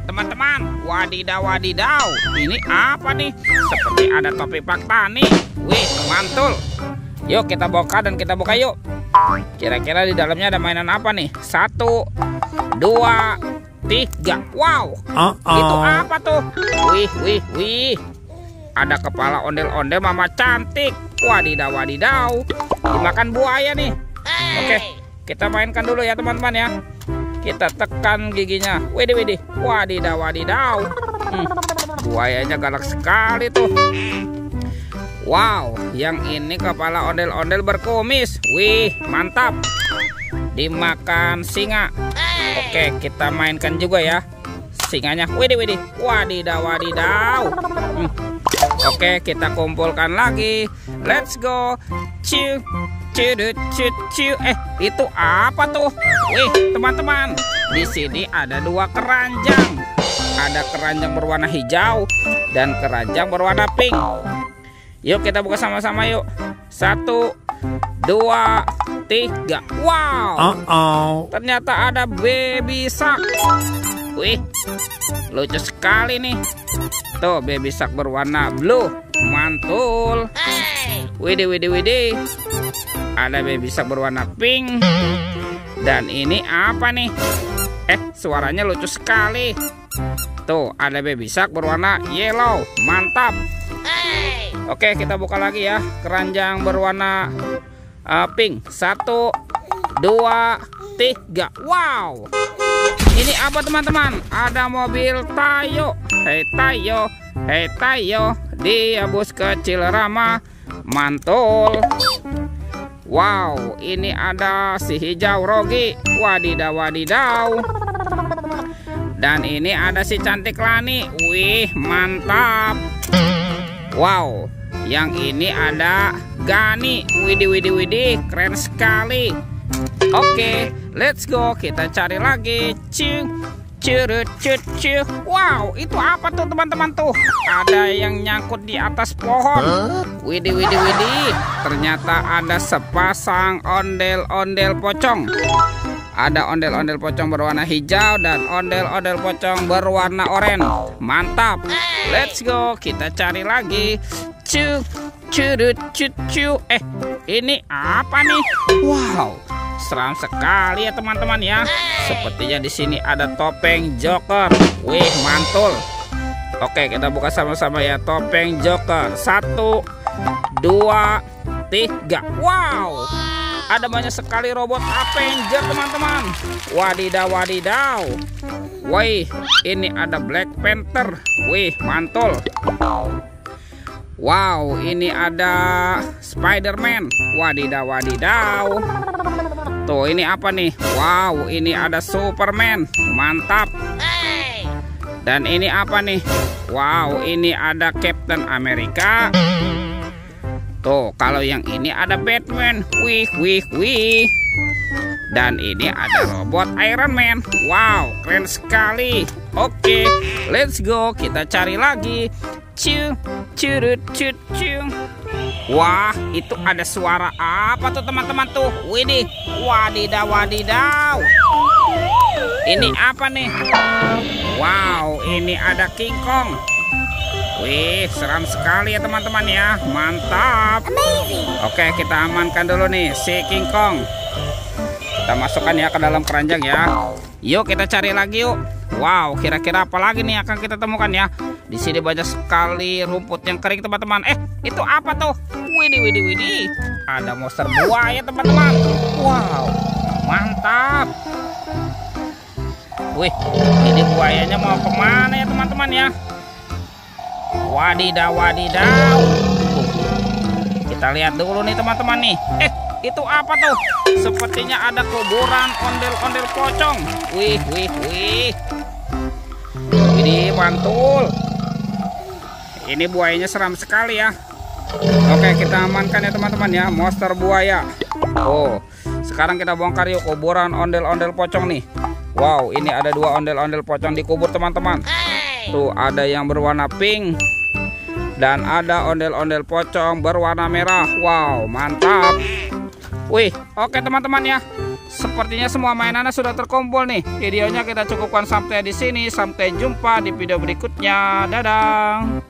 teman-teman, wadidaw wadidaw. Ini apa nih? Seperti ada topi Pak Tani. Wih, mantul. Yuk kita buka dan kita buka yuk. Kira-kira di dalamnya ada mainan apa nih? 1, 2, 3. Wow, itu apa tuh? Wih. Ada kepala ondel-ondel mama cantik. Wadidaw wadidaw. Dimakan buaya nih. Oke, kita mainkan dulu ya teman-teman ya. Kita tekan giginya. Widih. Wadidaw wadidaw. Buayanya galak sekali tuh. Wow, yang ini kepala ondel-ondel berkumis. Wih, mantap. Dimakan singa. Oke, kita mainkan juga ya singanya. Widih. Wadidaw wadidaw. Oke, kita kumpulkan lagi. Let's go. Ciu. Itu apa tuh? Wih, teman-teman, di sini ada 2 keranjang. Ada keranjang berwarna hijau dan keranjang berwarna pink. Yuk kita buka sama-sama yuk. 1, 2, 3. Wow. Ternyata ada baby shark. Wih, lucu sekali nih. Tuh, baby shark berwarna blue. Mantul. Widih. Ada baby shark berwarna pink. Dan ini apa nih? Suaranya lucu sekali. Tuh, ada baby shark berwarna yellow. Mantap. Oke, kita buka lagi ya. Keranjang berwarna pink. 1, 2, 3. Wow. Ini apa teman-teman? Ada mobil Tayo. Hei Tayo, dia bus kecil ramah. Mantul. Wow, ini ada si hijau Rogi. Wadidaw. Dan ini ada si cantik Lani. Wih, mantap. Wow, yang ini ada Gani. Widih, keren sekali. Oke, let's go. Kita cari lagi. Wow, itu apa tuh teman-teman tuh? Ada yang nyangkut di atas pohon. Widih. Ternyata ada sepasang ondel-ondel pocong. Ada ondel-ondel pocong berwarna hijau dan ondel-ondel pocong berwarna oranye. Mantap. Let's go. Kita cari lagi. Ini apa nih? Wow, seram sekali ya teman-teman ya. Sepertinya di sini ada topeng Joker. Wih, mantul. Oke, kita buka sama-sama ya topeng Joker. 1, 2, 3. Wow, ada banyak sekali robot Avenger teman-teman. Wadidaw. Wih, ini ada Black Panther. Wih, mantul. Wow, ini ada Spider-Man. Wadidaw. Tuh, ini apa nih? Wow, ini ada Superman. Mantap. Dan ini apa nih? Wow, ini ada Captain America. Tuh, kalau yang ini ada Batman. Wih. Dan ini ada robot Iron Man. Wow, keren sekali. Oke, let's go. Kita cari lagi. Wah, itu ada suara apa tuh teman-teman tuh? Widih, wadidaw. Ini apa nih? Wow, ini ada King Kong. Wih, seram sekali ya teman-teman ya. Mantap. Oke, kita amankan dulu nih si King Kong. Kita masukkan ya ke dalam keranjang ya. Yuk kita cari lagi yuk. Wow, kira-kira apa lagi nih akan kita temukan ya? Di sini banyak sekali rumput yang kering teman-teman. Itu apa tuh? Widih. Ada monster buaya teman-teman. Wow, mantap. Wih, ini buayanya mau kemana ya teman-teman ya? Wadidaw. Kita lihat dulu nih teman-teman nih. Itu apa tuh? Sepertinya ada kuburan ondel-ondel pocong. Wih. Widih, mantul. Ini buayanya seram sekali ya. Oke, kita amankan ya teman-teman ya, monster buaya. Oh, sekarang kita bongkar yuk kuburan ondel-ondel pocong nih. Wow, ini ada 2 ondel-ondel pocong dikubur teman-teman. Tuh, ada yang berwarna pink dan ada ondel-ondel pocong berwarna merah. Wow, mantap. Wih, oke teman-teman ya. sepertinya semua mainannya sudah terkumpul nih. Videonya kita cukupkan sampai di sini. Sampai jumpa di video berikutnya. Dadah.